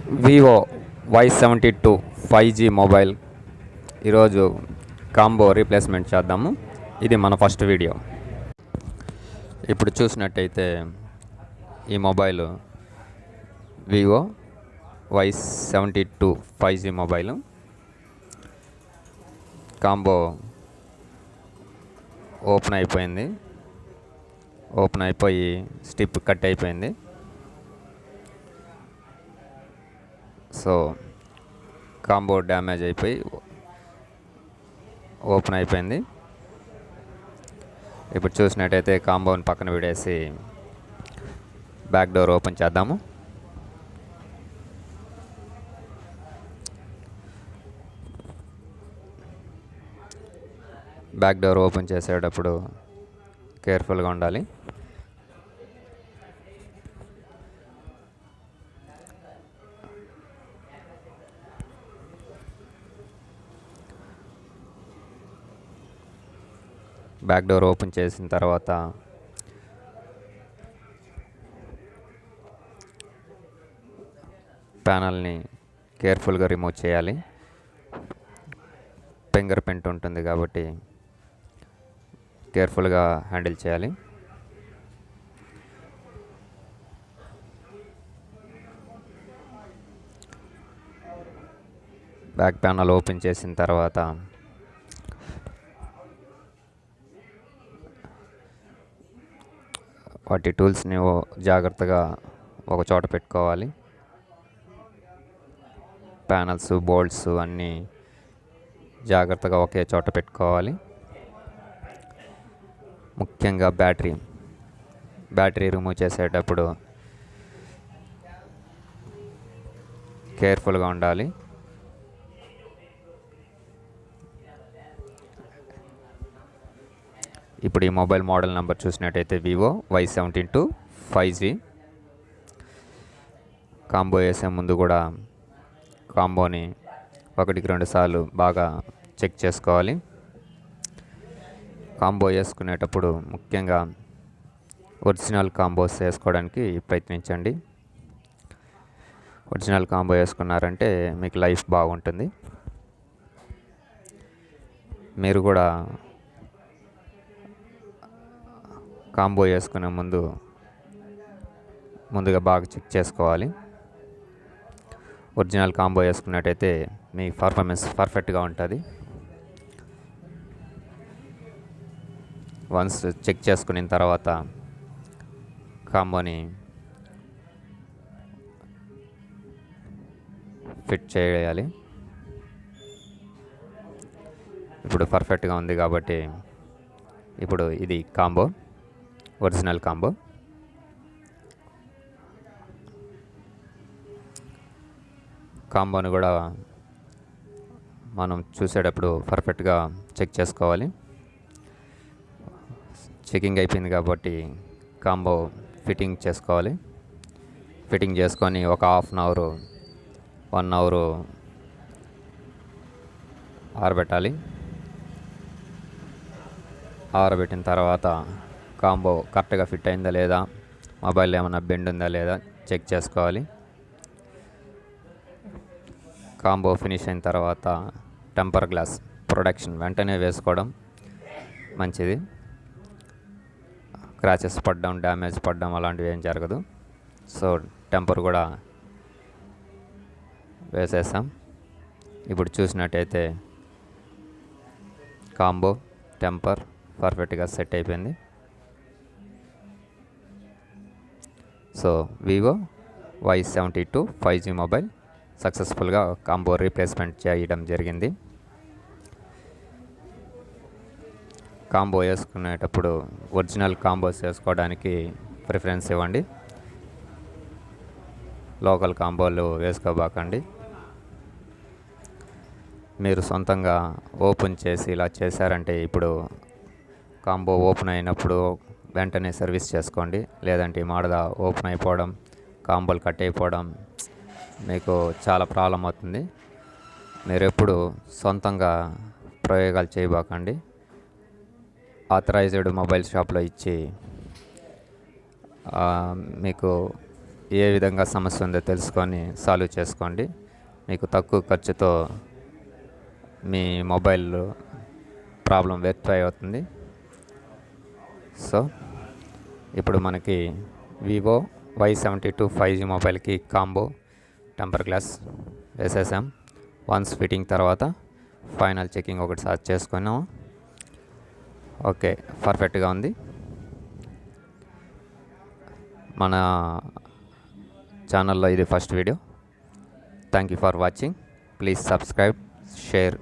Vivo Y72 5G mobile ఈరోజు combo replacement చేద్దాము. ఇది మన ఫస్ట్ వీడియో. ఇప్పుడు చూసినట్టయితే ఈ mobile Vivo Y72 5G mobile combo open అయిపోయి స్టిప్ కట్ అయిపోయింది. సో కాంబో డ్యామేజ్ అయిపోయి ఓపెన్ అయిపోయింది. ఇప్పుడు చూసినట్టయితే కాంబోని పక్కన విడేసి బ్యాక్ డోర్ ఓపెన్ చేద్దాము. బ్యాక్ డోర్ ఓపెన్ చేసేటప్పుడు కేర్ఫుల్గా ఉండాలి. బ్యాక్ డోర్ ఓపెన్ చేసిన తర్వాత ప్యానల్ని కేర్ఫుల్గా రిమూవ్ చేయాలి. ఫింగర్ ప్రింట్ ఉంటుంది కాబట్టి కేర్ఫుల్గా హ్యాండిల్ చేయాలి. బ్యాక్ ప్యానల్ ఓపెన్ చేసిన తర్వాత వాటి టూల్స్ని జాగ్రత్తగా ఒక చోట పెట్టుకోవాలి. ప్యానల్స్, బోల్ట్స్ అన్నీ జాగ్రత్తగా ఒకే చోట పెట్టుకోవాలి. ముఖ్యంగా బ్యాటరీ రిమూవ్ చేసేటప్పుడు కేర్ఫుల్గా ఉండాలి. ఇప్పుడు ఈ మొబైల్ మోడల్ నెంబర్ చూసినట్టయితే వివో Y72 5G. కాంబో వేసే ముందు కూడా కాంబోని 1-2 సార్లు బాగా చెక్ చేసుకోవాలి. కాంబో వేసుకునేటప్పుడు ముఖ్యంగా ఒరిజినల్ కాంబోస్ వేసుకోవడానికి ప్రయత్నించండి. ఒరిజినల్ కాంబో వేసుకున్నారంటే మీకు లైఫ్ బాగుంటుంది. మీరు కూడా కాంబో వేసుకునే ముందుగా బాగా చెక్ చేసుకోవాలి. ఒరిజినల్ కాంబో వేసుకున్నట్టయితే మీ పర్ఫార్మెన్స్ పర్ఫెక్ట్గా ఉంటుంది. వన్స్ చెక్ చేసుకున్న తర్వాత కాంబోని ఫిట్ చేయాలి. ఇప్పుడు పర్ఫెక్ట్గా ఉంది కాబట్టి ఇప్పుడు ఇది కాంబో, ఒరిజినల్ కాంబో. కాంబోని కూడా మనం చూసేటప్పుడు పర్ఫెక్ట్గా చెక్ చేసుకోవాలి. చెకింగ్ అయిపోయింది కాబట్టి కాంబో ఫిట్టింగ్ చేసుకోవాలి. ఫిట్టింగ్ చేసుకొని ఒక 1 అవర్ ఆరబెట్టాలి. ఆరబెట్టిన తర్వాత కాంబో కరెక్ట్గా ఫిట్ అయిందా లేదా, మొబైల్ ఏమైనా బెండ్ ఉందా లేదా చెక్ చేసుకోవాలి. కాంబో ఫినిష్ అయిన తర్వాత టెంపర్ గ్లాస్ ప్రొటెక్షన్ వెంటనే వేసుకోవడం మంచిది. క్రాచెస్ పడడం, డ్యామేజ్ పడడం అలాంటివి ఏం జరగదు. సో టెంపర్ కూడా వేసేసాం. ఇప్పుడు చూసినట్టయితే కాంబో, టెంపర్ పర్ఫెక్ట్గా సెట్ అయిపోయింది. So Vivo Y72 5G mobile సక్సెస్ఫుల్గా కాంబో రీప్లేస్మెంట్ చేయడం జరిగింది. కాంబో వేసుకునేటప్పుడు ఒరిజినల్ కాంబోస్ వేసుకోవడానికి ప్రిఫరెన్స్ ఇవ్వండి. లోకల్ కాంబోలు వేసుకోబాకండి. మీరు సొంతంగా ఓపెన్ చేసి ఇలా చేశారంటే ఇప్పుడు కాంబో ఓపెన్ అయినప్పుడు వెంటనే సర్వీస్ చేసుకోండి. లేదంటే మాడదా ఓపెన్ అయిపోవడం, కాంబోలు కట్ అయిపోవడం మీకు చాలా ప్రాబ్లం అవుతుంది. మీరు ఎప్పుడు సొంతంగా ప్రయోగాలు చేయబాకండి. ఆథరైజ్డ్ మొబైల్ షాప్లో ఇచ్చి మీకు ఏ విధంగా సమస్య ఉందో తెలుసుకొని సాల్వ్ చేసుకోండి. మీకు తక్కువ ఖర్చుతో మీ మొబైల్ ప్రాబ్లం రెక్టిఫై అవుతుంది. సో ఇప్పుడు మనకి వివో Y72 5G మొబైల్కి కాంబో టెంపర్ గ్లాస్ వేసేసాం. వన్స్ ఫిట్టింగ్ తర్వాత ఫైనల్ చెకింగ్ ఒకటిసారి చేసుకున్నాము. ఓకే, పర్ఫెక్ట్గా ఉంది. మన ఛానల్లో ఇది first video. Thank you for watching. Please subscribe, share.